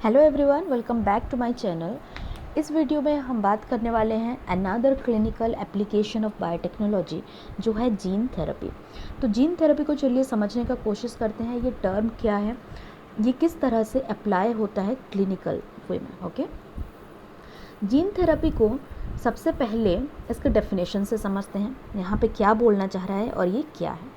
Hello everyone, welcome back to my channel. इस video में हम बात करने वाले हैं another clinical application of biotechnology जो है जीन थेरेपी। तो जीन थेरेपी को चलिए समझने का कोशिश करते हैं। ये टर्म क्या है, ये किस तरह से अप्लाई होता है क्लिनिकल वे में। ओके, जीन थेरेपी को सबसे पहले इसके डेफिनेशन से समझते हैं, यहाँ पे क्या बोलना चाह रहा है और ये क्या है।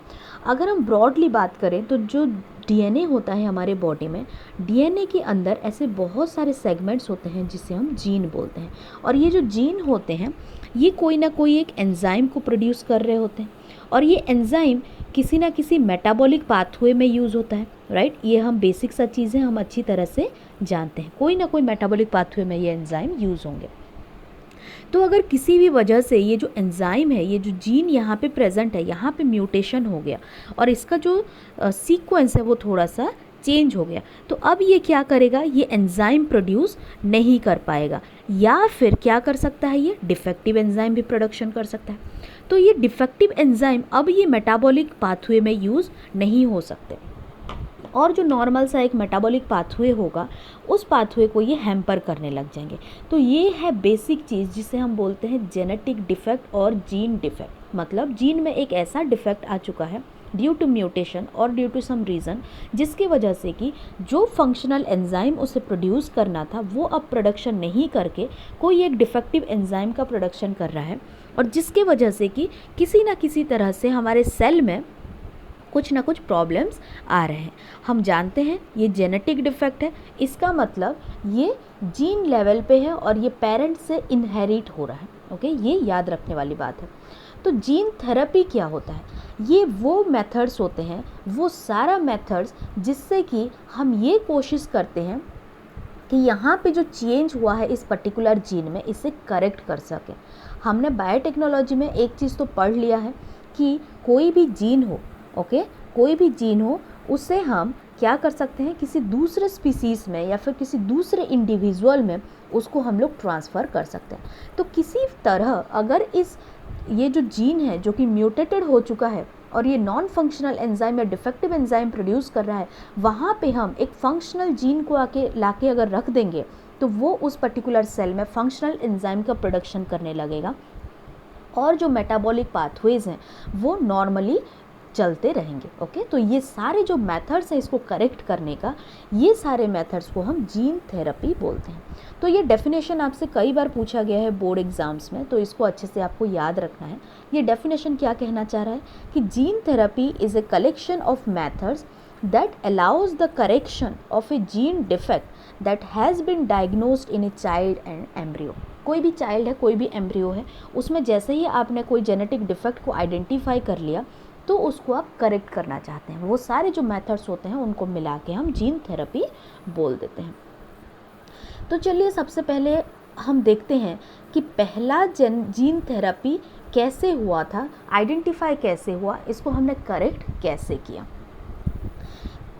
अगर हम ब्रॉडली बात करें तो जो डीएनए होता है हमारे बॉडी में, डीएनए के अंदर ऐसे बहुत सारे सेगमेंट्स होते हैं जिसे हम जीन बोलते हैं। और ये जो जीन होते हैं ये कोई ना कोई एक एंजाइम को प्रोड्यूस कर रहे होते हैं, और ये एंजाइम किसी ना किसी मेटाबॉलिक पाथवे में यूज़ होता है। राइट, ये हम बेसिक सा चीज़ें हम अच्छी तरह से जानते हैं, कोई ना कोई मेटाबॉलिक पाथवे में ये एंजाइम यूज़ होंगे। तो अगर किसी भी वजह से ये जो एंजाइम है, ये जो जीन यहाँ पे प्रेजेंट है, यहाँ पे म्यूटेशन हो गया और इसका जो सीक्वेंस है वो थोड़ा सा चेंज हो गया, तो अब ये क्या करेगा, ये एंजाइम प्रोड्यूस नहीं कर पाएगा, या फिर क्या कर सकता है, ये डिफेक्टिव एंजाइम भी प्रोडक्शन कर सकता है। तो ये डिफेक्टिव एंजाइम अब ये मेटाबॉलिक पाथवे में यूज़ नहीं हो सकते, और जो नॉर्मल सा एक मेटाबॉलिक पाथवे होगा उस पाथवे को ये हैम्पर करने लग जाएंगे। तो ये है बेसिक चीज़ जिसे हम बोलते हैं जेनेटिक डिफेक्ट और जीन डिफेक्ट। मतलब जीन में एक ऐसा डिफेक्ट आ चुका है ड्यू टू म्यूटेशन और ड्यू टू सम रीज़न, जिसकी वजह से कि जो फंक्शनल एंजाइम उसे प्रोड्यूस करना था वो अब प्रोडक्शन नहीं करके कोई एक डिफेक्टिव एंजाइम का प्रोडक्शन कर रहा है, और जिसके वजह से कि किसी ना किसी तरह से हमारे सेल में कुछ ना कुछ प्रॉब्लम्स आ रहे हैं। हम जानते हैं ये जेनेटिक डिफेक्ट है, इसका मतलब ये जीन लेवल पे है और ये पेरेंट्स से इनहेरिट हो रहा है। ओके, ये याद रखने वाली बात है। तो जीन थेरेपी क्या होता है, ये वो मेथड्स होते हैं, वो सारा मेथड्स जिससे कि हम ये कोशिश करते हैं कि यहाँ पे जो चेंज हुआ है इस पर्टिकुलर जीन में, इसे करेक्ट कर सकें। हमने बायोटेक्नोलॉजी में एक चीज़ तो पढ़ लिया है कि कोई भी जीन हो, ओके, कोई भी जीन हो, उसे हम क्या कर सकते हैं, किसी दूसरे स्पीसीज़ में या फिर किसी दूसरे इंडिविजुअल में उसको हम लोग ट्रांसफ़र कर सकते हैं। तो किसी तरह अगर ये जो जीन है जो कि म्यूटेटेड हो चुका है और ये नॉन फंक्शनल एंजाइम या डिफेक्टिव एंजाइम प्रोड्यूस कर रहा है, वहाँ पे हम एक फंक्शनल जीन को लाके अगर रख देंगे तो वो उस पर्टिकुलर सेल में फंक्शनल एंजाइम का प्रोडक्शन करने लगेगा, और जो मेटाबॉलिक पाथवेज हैं वो नॉर्मली चलते रहेंगे। ओके, तो ये सारे जो मेथड्स हैं इसको करेक्ट करने का, ये सारे मेथड्स को हम जीन थेरेपी बोलते हैं। तो ये डेफिनेशन आपसे कई बार पूछा गया है बोर्ड एग्जाम्स में, तो इसको अच्छे से आपको याद रखना है। ये डेफिनेशन क्या कहना चाह रहा है कि gene therapy is a collection of methods that allows the correction of a gene defect that has been diagnosed in a child and embryo। कोई भी चाइल्ड है, कोई भी एम्ब्रियो है, उसमें जैसे ही आपने कोई जेनेटिक डिफेक्ट को आइडेंटिफाई कर लिया तो उसको आप करेक्ट करना चाहते हैं, वो सारे जो मेथड्स होते हैं उनको मिला के हम जीन थेरेपी बोल देते हैं। तो चलिए सबसे पहले हम देखते हैं कि पहला जीन थेरेपी कैसे हुआ था, आइडेंटिफाई कैसे हुआ, इसको हमने करेक्ट कैसे किया।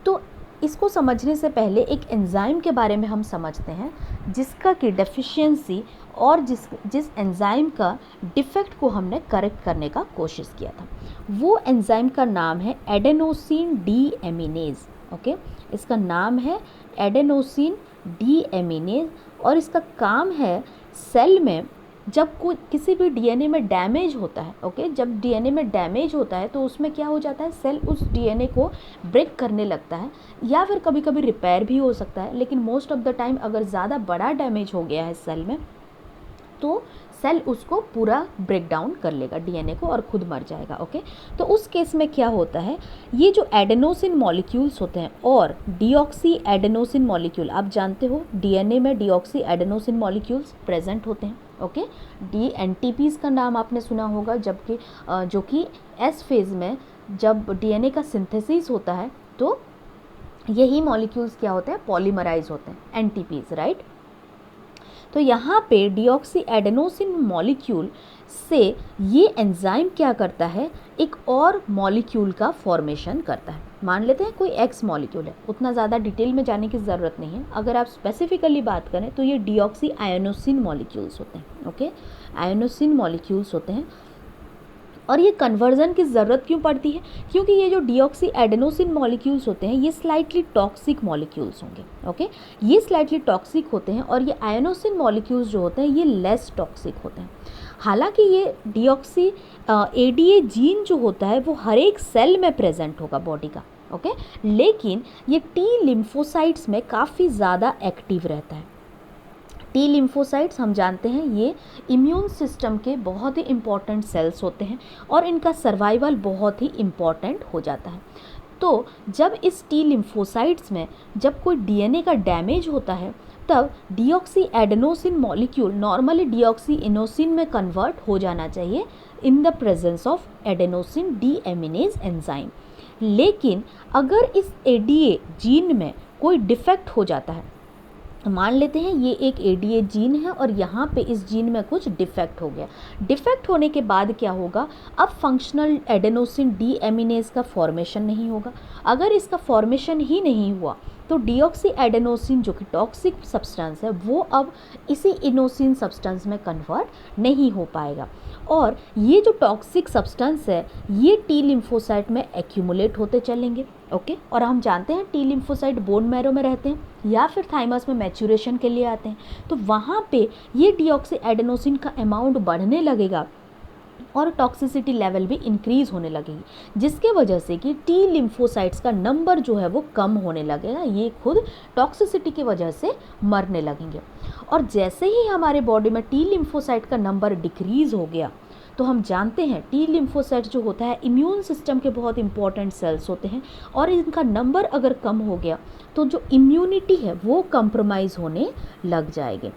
तो इसको समझने से पहले एक एंजाइम के बारे में हम समझते हैं जिसका कि डेफिशिएंसी और जिस एंजाइम का डिफेक्ट को हमने करेक्ट करने का कोशिश किया था, वो एंजाइम का नाम है एडेनोसिन डी एमिनेज। ओके, इसका नाम है एडेनोसिन डी एमिनेज, और इसका काम है सेल में जब किसी भी डीएनए में डैमेज होता है, ओके, जब डीएनए में डैमेज होता है तो उसमें क्या हो जाता है, सेल उस डीएनए को ब्रेक करने लगता है, या फिर कभी कभी रिपेयर भी हो सकता है, लेकिन मोस्ट ऑफ द टाइम अगर ज़्यादा बड़ा डैमेज हो गया है सेल में तो सेल उसको पूरा ब्रेक डाउन कर लेगा डीएनए को और खुद मर जाएगा। ओके, तो उस केस में क्या होता है, ये जो एडेनोसिन मॉलिक्यूल्स होते हैं और डीऑक्सी एडेनोसिन मॉलिक्यूल, आप जानते हो डीएनए में डीऑक्सी एडेनोसिन मॉलिक्यूल्स प्रेजेंट होते हैं। ओके, डीएनटीपीज का नाम आपने सुना होगा, जबकि जो कि एस फेज में जब डीएनए का सिंथेसिस होता है तो यही मॉलिक्यूल्स क्या होते हैं, पॉलीमराइज होते हैं, एनटीपीज। राइट, तो यहाँ पे डीऑक्सी एडेनोसिन मॉलिक्यूल से ये एंजाइम क्या करता है, एक और मॉलिक्यूल का फॉर्मेशन करता है। मान लेते हैं कोई एक्स मॉलिक्यूल है, उतना ज़्यादा डिटेल में जाने की ज़रूरत नहीं है। अगर आप स्पेसिफिकली बात करें तो ये डीऑक्सी आयोनोसिन मॉलिक्यूल्स होते हैं। ओके, आयोनोसिन मॉलिक्यूल्स होते हैं, और ये कन्वर्जन की ज़रूरत क्यों पड़ती है? क्योंकि ये जो डीऑक्सी एडेनोसिन मॉलिक्यूल्स होते हैं ये स्लाइटली टॉक्सिक मॉलिक्यूल्स होंगे। ओके, ये स्लाइटली टॉक्सिक होते हैं और ये आयनोसिन मॉलिक्यूल्स जो होते हैं ये लेस टॉक्सिक होते हैं। हालांकि ये डीऑक्सी एडीए जीन जो होता है वो हर एक सेल में प्रेजेंट होगा बॉडी का। ओके, लेकिन ये टी लिम्फोसाइट्स में काफ़ी ज़्यादा एक्टिव रहता है। टी लिम्फोसाइट्स हम जानते हैं ये इम्यून सिस्टम के बहुत ही इम्पॉर्टेंट सेल्स होते हैं और इनका सर्वाइवल बहुत ही इम्पॉर्टेंट हो जाता है। तो जब इस टी लिम्फोसाइट्स में जब कोई डीएनए का डैमेज होता है तब deoxy adenosine molecule normally deoxy inosine में कन्वर्ट हो जाना चाहिए in the presence of adenosine deaminase enzyme. लेकिन अगर इस एडीए जीन में कोई डिफेक्ट हो जाता है, मान लेते हैं ये एक एडीए जीन है और यहाँ पे इस जीन में कुछ डिफेक्ट हो गया। डिफेक्ट होने के बाद क्या होगा, अब फंक्शनल एडेनोसिन डीएमिनेज का फॉर्मेशन नहीं होगा। अगर इसका फॉर्मेशन ही नहीं हुआ तो डीऑक्सी एडेनोसिन जो कि टॉक्सिक सब्सटेंस है वो अब इसी इनोसिन सब्सटेंस में कन्वर्ट नहीं हो पाएगा और ये जो टॉक्सिक सब्सटेंस है ये टी लिम्फोसाइट में एक्यूमुलेट होते चलेंगे। ओके, और हम जानते हैं टी लिम्फोसाइट बोन मैरो में रहते हैं या फिर थाइमस में मैच्यूरेशन के लिए आते हैं, तो वहाँ पे ये डीऑक्सी एडेनोसिन का अमाउंट बढ़ने लगेगा और टॉक्सिसिटी लेवल भी इंक्रीज़ होने लगेगी, जिसके वजह से कि टी लिम्फोसाइट्स का नंबर जो है वो कम होने लगेगा। ये खुद टॉक्सिसिटी की वजह से मरने लगेंगे। और जैसे ही हमारे बॉडी में टी लिम्फोसाइट का नंबर डिक्रीज़ हो गया तो हम जानते हैं टी लिम्फोसाइट जो होता है इम्यून सिस्टम के बहुत इंपॉर्टेंट सेल्स होते हैं और इनका नंबर अगर कम हो गया तो जो इम्यूनिटी है वो कंप्रोमाइज़ होने लग जाएगी।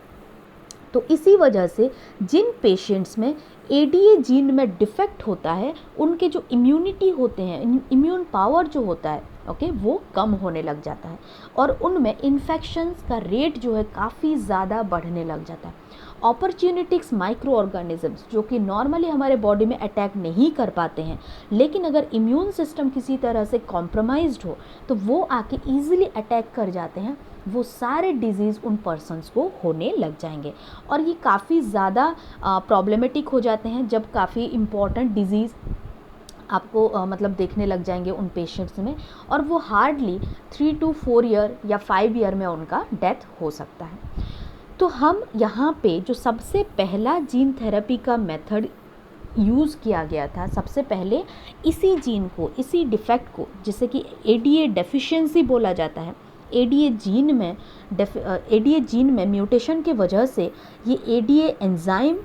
तो इसी वजह से जिन पेशेंट्स में एडीए जीन में डिफेक्ट होता है उनके जो इम्यूनिटी होते हैं, इम्यून पावर जो होता है ओके वो कम होने लग जाता है और उनमें इन्फेक्शंस का रेट जो है काफ़ी ज़्यादा बढ़ने लग जाता है। अपॉर्चुनिटिक्स माइक्रो ऑर्गेनिजम्स जो कि नॉर्मली हमारे बॉडी में अटैक नहीं कर पाते हैं, लेकिन अगर इम्यून सिस्टम किसी तरह से कॉम्प्रोमाइज्ड हो तो वो आके ईजिली अटैक कर जाते हैं, वो सारे डिजीज़ उन पर्सनस को होने लग जाएंगे और ये काफ़ी ज़्यादा प्रॉब्लमेटिक हो जाते हैं जब काफ़ी इम्पॉर्टेंट डिजीज़ आपको मतलब देखने लग जाएंगे उन पेशेंट्स में और वो हार्डली 3 to 4 ईयर या 5 ईयर में उनका डेथ हो सकता है। तो हम यहाँ पे जो सबसे पहला जीन थेरेपी का मेथड यूज़ किया गया था, सबसे पहले इसी जीन को, इसी डिफेक्ट को जिसे कि एडीए डेफिशिएंसी बोला जाता है, एडीए जीन में म्यूटेशन के वजह से ये एडीए एंजाइम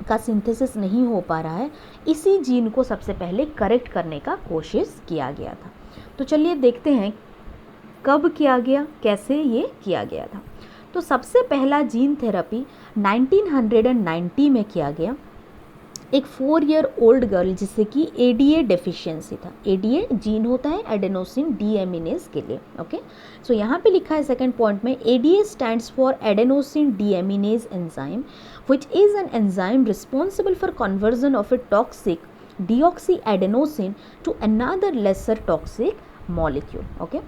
का सिंथेसिस नहीं हो पा रहा है, इसी जीन को सबसे पहले करेक्ट करने का कोशिश किया गया था। तो चलिए देखते हैं कब किया गया, कैसे ये किया गया था। तो सबसे पहला जीन थेरेपी 1990 में किया गया एक 4 ईयर ओल्ड गर्ल जिसे कि एडीए डेफिशिएंसी था। एडीए जीन होता है एडेनोसिन डीएमिनेज के लिए। ओके, सो यहाँ पे लिखा है सेकंड पॉइंट में ADA stands for adenosine deaminase enzyme which is an enzyme responsible for conversion of a toxic deoxyadenosine to another lesser toxic molecule. Okay,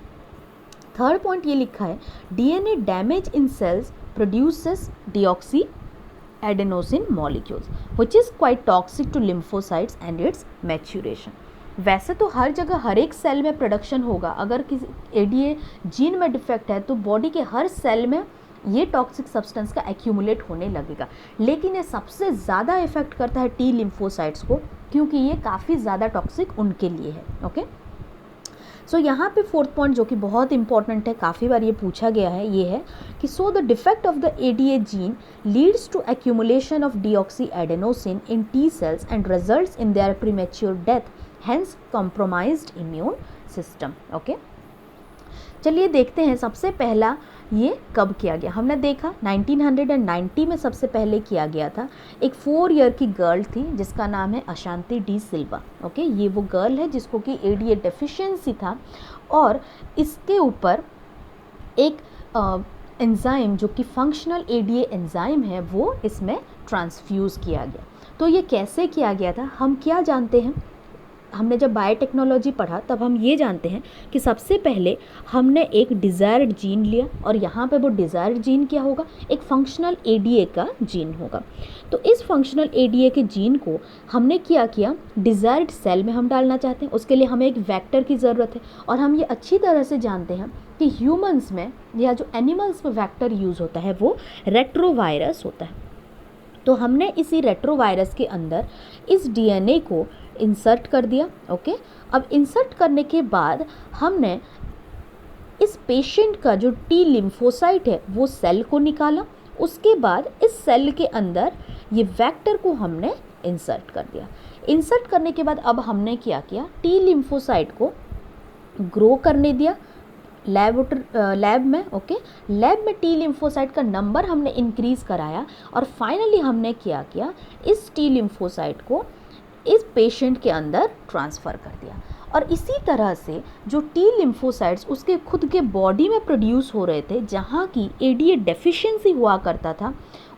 third point ये लिखा है DNA damage in cells produces deoxyadenosine molecules which is quite toxic to lymphocytes and its maturation. वैसे तो हर जगह हर एक cell में production होगा, अगर किसी एडीए जीन में डिफेक्ट है तो बॉडी के हर सेल में ये टॉक्सिक सब्सटेंस का एक्यूमुलेट होने लगेगा, लेकिन ये सबसे ज़्यादा इफेक्ट करता है टी लिम्फोसाइट्स को क्योंकि ये काफ़ी ज़्यादा टॉक्सिक उनके लिए है। ओके, सो यहाँ पे फोर्थ पॉइंट जो कि बहुत इंपॉर्टेंट है, काफ़ी बार ये पूछा गया है, ये है कि so the defect of the ADA gene leads to accumulation of deoxyadenosine in T cells and results in their premature death, hence compromised immune system. Okay, चलिए देखते हैं सबसे पहला ये कब किया गया। हमने देखा 1990 में सबसे पहले किया गया था। एक 4 ईयर की गर्ल थी जिसका नाम है अशांति डी सिल्वा। ओके, ये वो गर्ल है जिसको कि एडीए डेफिशिएंसी था और इसके ऊपर एक एंजाइम जो कि फंक्शनल एडीए एंजाइम है वो इसमें ट्रांसफ्यूज़ किया गया। तो ये कैसे किया गया था, हम क्या जानते हैं हमने जब बायोटेक्नोलॉजी पढ़ा तब हम ये जानते हैं कि सबसे पहले हमने एक डिज़ायर्ड जीन लिया और यहाँ पे वो डिज़ायर्ड जीन क्या होगा, एक फंक्शनल एडीए का जीन होगा। तो इस फंक्शनल एडीए के जीन को हमने क्या किया, डिज़ायर्ड सेल में हम डालना चाहते हैं, उसके लिए हमें एक वेक्टर की ज़रूरत है। और हम ये अच्छी तरह से जानते हैं कि ह्यूमंस में या जो एनिमल्स में वेक्टर यूज़ होता है वो रेट्रोवायरस होता है। तो हमने इसी रेट्रोवायरस के अंदर इस डीएनए को इंसर्ट कर दिया। ओके, अब इंसर्ट करने के बाद हमने इस पेशेंट का जो टी लिम्फोसाइट है वो सेल को निकाला। उसके बाद इस सेल के अंदर ये वेक्टर को हमने इंसर्ट कर दिया। इंसर्ट करने के बाद अब हमने क्या किया, टी लिम्फोसाइट को ग्रो करने दिया लैब में। ओके, लैब में टी लिम्फोसाइट का नंबर हमने इंक्रीज़ कराया और फाइनली हमने क्या किया, इस टी लिम्फोसाइट को इस पेशेंट के अंदर ट्रांसफ़र कर दिया। और इसी तरह से जो टी लिम्फोसाइट्स उसके खुद के बॉडी में प्रोड्यूस हो रहे थे, जहाँ की एडीए डेफिशिएंसी हुआ करता था,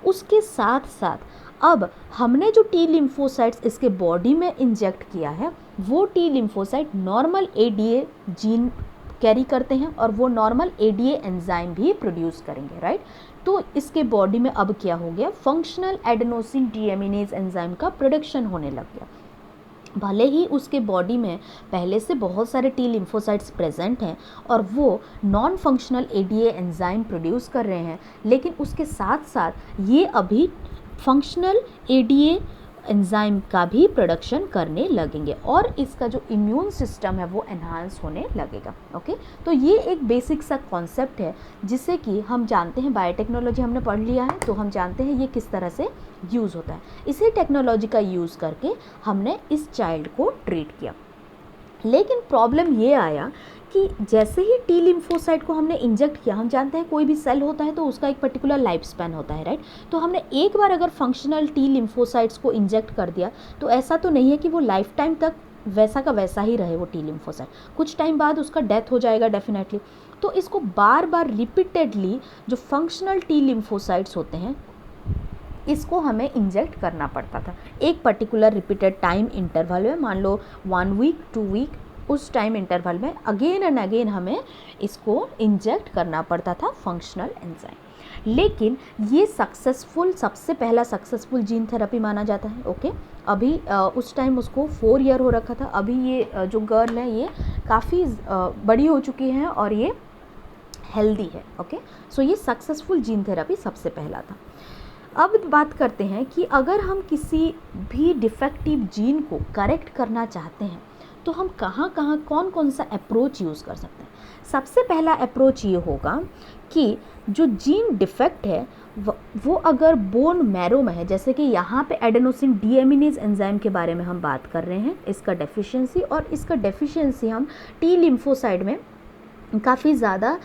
उसके साथ साथ अब हमने जो टी लिम्फोसाइट्स इसके बॉडी में इंजेक्ट किया है वो T lymphocyte normal ADA gene carry करते हैं और वो नॉर्मल एडीए एंजाइम भी प्रोड्यूस करेंगे, राइट। तो इसके बॉडी में अब क्या हो गया, फंक्शनल एडेनोसिन डीएमिनेज एंजाइम का प्रोडक्शन होने लग गया। भले ही उसके बॉडी में पहले से बहुत सारे टी लिम्फोसाइट्स प्रेजेंट हैं और वो non functional ADA enzyme produce कर रहे हैं, लेकिन उसके साथ साथ ये अभी फंक्शनल एडीए एंजाइम का भी प्रोडक्शन करने लगेंगे और इसका जो इम्यून सिस्टम है वो एनहांस होने लगेगा। ओके, तो ये एक बेसिक सा कॉन्सेप्ट है जिसे कि हम जानते हैं, बायोटेक्नोलॉजी हमने पढ़ लिया है तो हम जानते हैं ये किस तरह से यूज़ होता है। इसी टेक्नोलॉजी का यूज़ करके हमने इस चाइल्ड को ट्रीट किया। लेकिन प्रॉब्लम ये आया कि जैसे ही टी लिम्फोसाइट को हमने इंजेक्ट किया, हम जानते हैं कोई भी सेल होता है तो उसका एक पर्टिकुलर लाइफ स्पैन होता है, राइट। तो हमने एक बार अगर फंक्शनल टी लिम्फोसाइट्स को इंजेक्ट कर दिया तो ऐसा तो नहीं है कि वो लाइफ टाइम तक वैसा का वैसा ही रहे वो टी लिम्फोसाइट, कुछ टाइम बाद उसका डेथ हो जाएगा डेफिनेटली। तो इसको बार बार रिपीटेडली जो फंक्शनल टी लिम्फोसाइट्स होते हैं इसको हमें इंजेक्ट करना पड़ता था एक पर्टिकुलर रिपीटेड टाइम इंटरवल में, मान लो 1 वीक 2 वीक, उस टाइम इंटरवल में अगेन एंड अगेन हमें इसको इंजेक्ट करना पड़ता था फंक्शनल एंजाइम। लेकिन ये सबसे पहला सक्सेसफुल जीन थेरेपी माना जाता है। ओके, अभी उस टाइम उसको 4 ईयर हो रखा था, अभी ये जो गर्ल है ये काफ़ी बड़ी हो चुकी है और ये हेल्दी है। ओके, सो ये सक्सेसफुल जीन थेरेपी सबसे पहला था। अब बात करते हैं कि अगर हम किसी भी डिफेक्टिव जीन को करेक्ट करना चाहते हैं तो हम कहाँ कौन कौन सा अप्रोच यूज़ कर सकते हैं। सबसे पहला अप्रोच ये होगा कि जो जीन डिफेक्ट है वो अगर बोन मैरो में है, जैसे कि यहाँ पे एडेनोसिन डीएमिनेज एंजाइम के बारे में हम बात कर रहे हैं, इसका डेफिशिएंसी, और इसका डेफिशिएंसी हम टी लिम्फोसाइट में काफ़ी ज़्यादा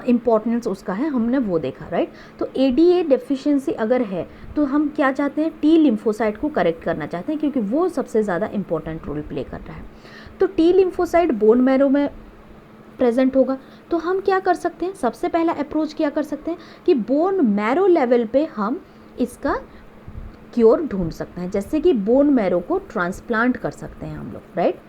इम्पोर्टेंस उसका है, हमने वो देखा, राइट। तो एडीए डेफिशिएंसी अगर है तो हम क्या चाहते हैं, टी लिम्फोसाइट को करेक्ट करना चाहते हैं क्योंकि वो सबसे ज़्यादा इम्पोर्टेंट रोल प्ले कर रहा है। तो टी लिम्फोसाइट बोन मैरो में प्रेजेंट होगा तो हम क्या कर सकते हैं, सबसे पहला अप्रोच क्या कर सकते हैं कि बोन मैरो लेवल पे हम इसका क्योर ढूंढ सकते हैं, जैसे कि बोन मैरो को ट्रांसप्लांट कर सकते हैं हम लोग, राइट।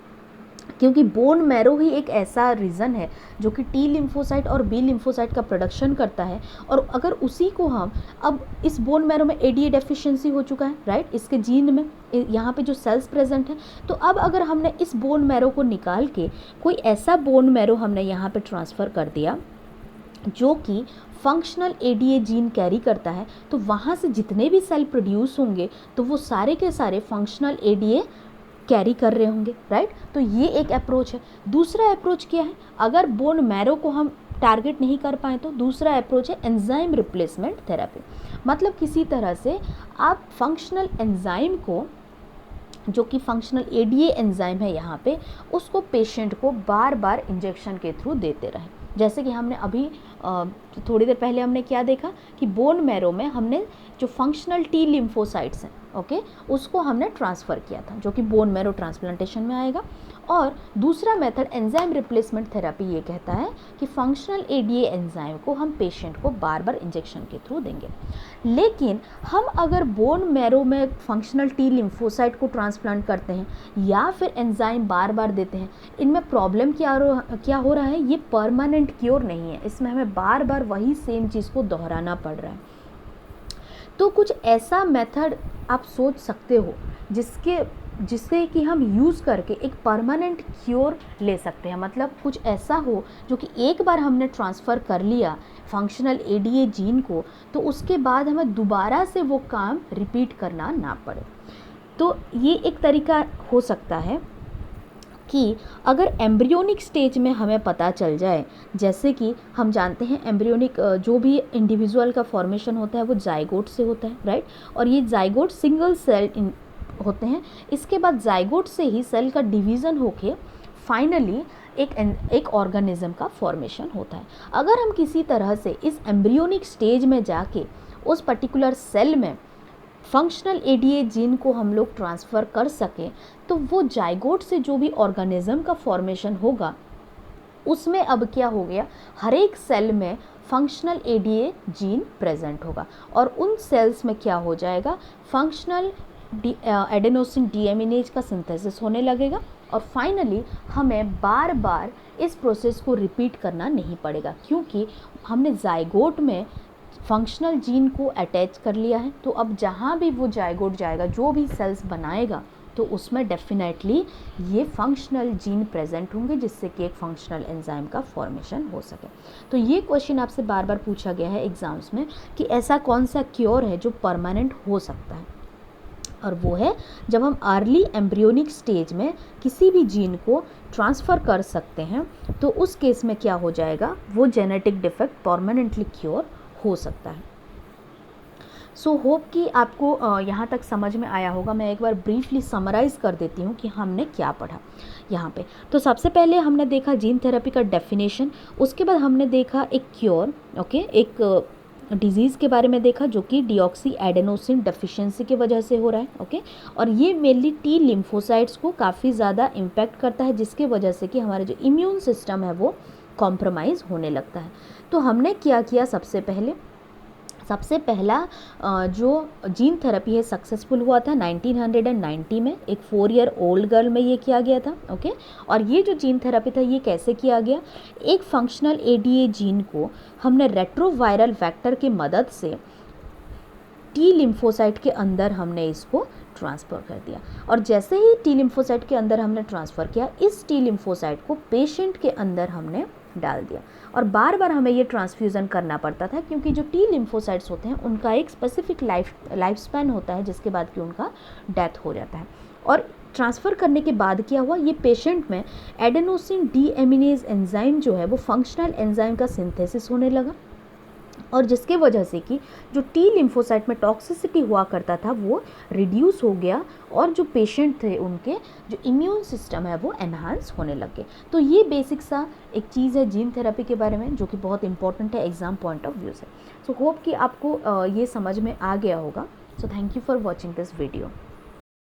क्योंकि बोन मैरो ही एक ऐसा रीज़न है जो कि टी लिम्फोसाइट और बी लिम्फोसाइट का प्रोडक्शन करता है, और अगर उसी को हम, अब इस बोन मैरो में एडीए डेफिशिएंसी हो चुका है, राइट, इसके जीन में यहाँ पे जो सेल्स प्रेजेंट हैं, तो अब अगर हमने इस बोन मैरो को निकाल के कोई ऐसा बोन मैरो हमने यहाँ पे ट्रांसफ़र कर दिया जो कि फंक्शनल एडीए जीन कैरी करता है, तो वहाँ से जितने भी सेल प्रोड्यूस होंगे तो वो सारे के सारे फंक्शनल एडीए कैरी कर रहे होंगे, राइट। तो ये एक अप्रोच है। दूसरा अप्रोच क्या है, अगर बोन मैरो को हम टारगेट नहीं कर पाए तो दूसरा अप्रोच है एंजाइम रिप्लेसमेंट थेरेपी। मतलब किसी तरह से आप फंक्शनल एंजाइम को, जो कि फंक्शनल एडीए एंजाइम है यहाँ पे, उसको पेशेंट को बार बार इंजेक्शन के थ्रू देते रहें। जैसे कि हमने अभी थोड़ी देर पहले हमने क्या देखा कि बोन मैरो में हमने जो फंक्शनल टी लिम्फोसाइट्स हैं, ओके, उसको हमने ट्रांसफ़र किया था, जो कि बोन मैरो ट्रांसप्लांटेशन में आएगा। और दूसरा मेथड एंजाइम रिप्लेसमेंट थेरेपी ये कहता है कि फंक्शनल एडीए एंजाइम को हम पेशेंट को बार बार इंजेक्शन के थ्रू देंगे। लेकिन हम अगर बोन मैरो में फंक्शनल टी लिम्फोसाइट को ट्रांसप्लांट करते हैं या फिर एंजाइम बार बार देते हैं, इनमें प्रॉब्लम क्या हो रहा है, ये परमानेंट क्योर नहीं है, इसमें हमें बार बार वही सेम चीज़ को दोहराना पड़ रहा है। तो कुछ ऐसा मेथड आप सोच सकते हो जिससे कि हम यूज़ करके एक परमानेंट क्योर ले सकते हैं। मतलब कुछ ऐसा हो जो कि एक बार हमने ट्रांसफ़र कर लिया फंक्शनल एडीए जीन को, तो उसके बाद हमें दोबारा से वो काम रिपीट करना ना पड़े। तो ये एक तरीका हो सकता है कि अगर एम्ब्रियोनिक स्टेज में हमें पता चल जाए, जैसे कि हम जानते हैं एम्ब्रियोनिक जो भी इंडिविजुअल का फॉर्मेशन होता है वो जाइगोट से होता है, राइट। और ये जाइगोट सिंगल सेल होते हैं। इसके बाद जाइगोट से ही सेल का डिवीज़न होके फाइनली एक ऑर्गेनिज्म का फॉर्मेशन होता है। अगर हम किसी तरह से इस एम्ब्रियोनिक स्टेज में जाके उस पर्टिकुलर सेल में फंक्शनल एडीए जीन को हम लोग ट्रांसफ़र कर सकें, तो वो जाइगोट से जो भी ऑर्गेनिज्म का फॉर्मेशन होगा उसमें अब क्या हो गया, हर एक सेल में फंक्शनल एडीए जीन प्रेजेंट होगा और उन सेल्स में क्या हो जाएगा, फंक्शनल एडेनोसिन डीएमिनेज का सिंथेसिस होने लगेगा और फाइनली हमें बार बार इस प्रोसेस को रिपीट करना नहीं पड़ेगा, क्योंकि हमने जाइगोट में फंक्शनल जीन को अटैच कर लिया है। तो अब जहाँ भी वो जाइगोट जाएगा, जो भी सेल्स बनाएगा, तो उसमें डेफिनेटली ये फंक्शनल जीन प्रेजेंट होंगे जिससे कि एक फंक्शनल एंजाइम का फॉर्मेशन हो सके। तो ये क्वेश्चन आपसे बार बार पूछा गया है एग्जाम्स में कि ऐसा कौन सा क्योर है जो परमानेंट हो सकता है, और वो है जब हम अर्ली एम्ब्रियोनिक स्टेज में किसी भी जीन को ट्रांसफ़र कर सकते हैं, तो उस केस में क्या हो जाएगा, वो जेनेटिक डिफेक्ट परमानेंटली क्योर हो सकता है। सो होप कि आपको यहाँ तक समझ में आया होगा। मैं एक बार ब्रीफली समराइज़ कर देती हूँ कि हमने क्या पढ़ा यहाँ पे। तो सबसे पहले हमने देखा जीन थेरेपी का डेफिनेशन, उसके बाद हमने देखा एक क्योर, ओके, एक डिजीज़ के बारे में देखा जो कि डीऑक्सी एडेनोसिन डेफिशिएंसी की वजह से हो रहा है, ओके। और ये मेनली टी लिम्फोसाइट्स को काफ़ी ज़्यादा इम्पैक्ट करता है, जिसके वजह से कि हमारा जो इम्यून सिस्टम है वो कॉम्प्रोमाइज़ होने लगता है। तो हमने क्या किया, सबसे पहला जो जीन थेरेपी है सक्सेसफुल हुआ था 1990 में, एक 4 ईयर ओल्ड गर्ल में ये किया गया था, ओके। और ये जो जीन थेरेपी था ये कैसे किया गया, एक फंक्शनल एडीए जीन को हमने रेट्रोवायरल वेक्टर की मदद से टी लिम्फोसाइट के अंदर हमने इसको ट्रांसफ़र कर दिया। और जैसे ही टी लिम्फोसाइट के अंदर हमने ट्रांसफ़र किया, इस टी लिम्फोसाइट को पेशेंट के अंदर हमने डाल दिया और बार बार हमें ये ट्रांसफ्यूज़न करना पड़ता था, क्योंकि जो टी लिम्फोसाइट्स होते हैं उनका एक स्पेसिफिक लाइफ स्पैन होता है जिसके बाद कि उनका डेथ हो जाता है। और ट्रांसफ़र करने के बाद क्या हुआ, ये पेशेंट में एडेनोसिन डीएमिनेज एंजाइम जो है वो फंक्शनल एंजाइम का सिंथेसिस होने लगा, और जिसके वजह से कि जो टी लिम्फोसाइट में टॉक्सिसिटी हुआ करता था वो रिड्यूस हो गया और जो पेशेंट थे उनके जो इम्यून सिस्टम है वो एनहांस होने लग गए। तो ये बेसिक सा एक चीज़ है जीन थेरेपी के बारे में जो कि बहुत इंपॉर्टेंट है एग्ज़ाम पॉइंट ऑफ व्यू से। सो होप कि आपको ये समझ में आ गया होगा। So thank you for watching this video.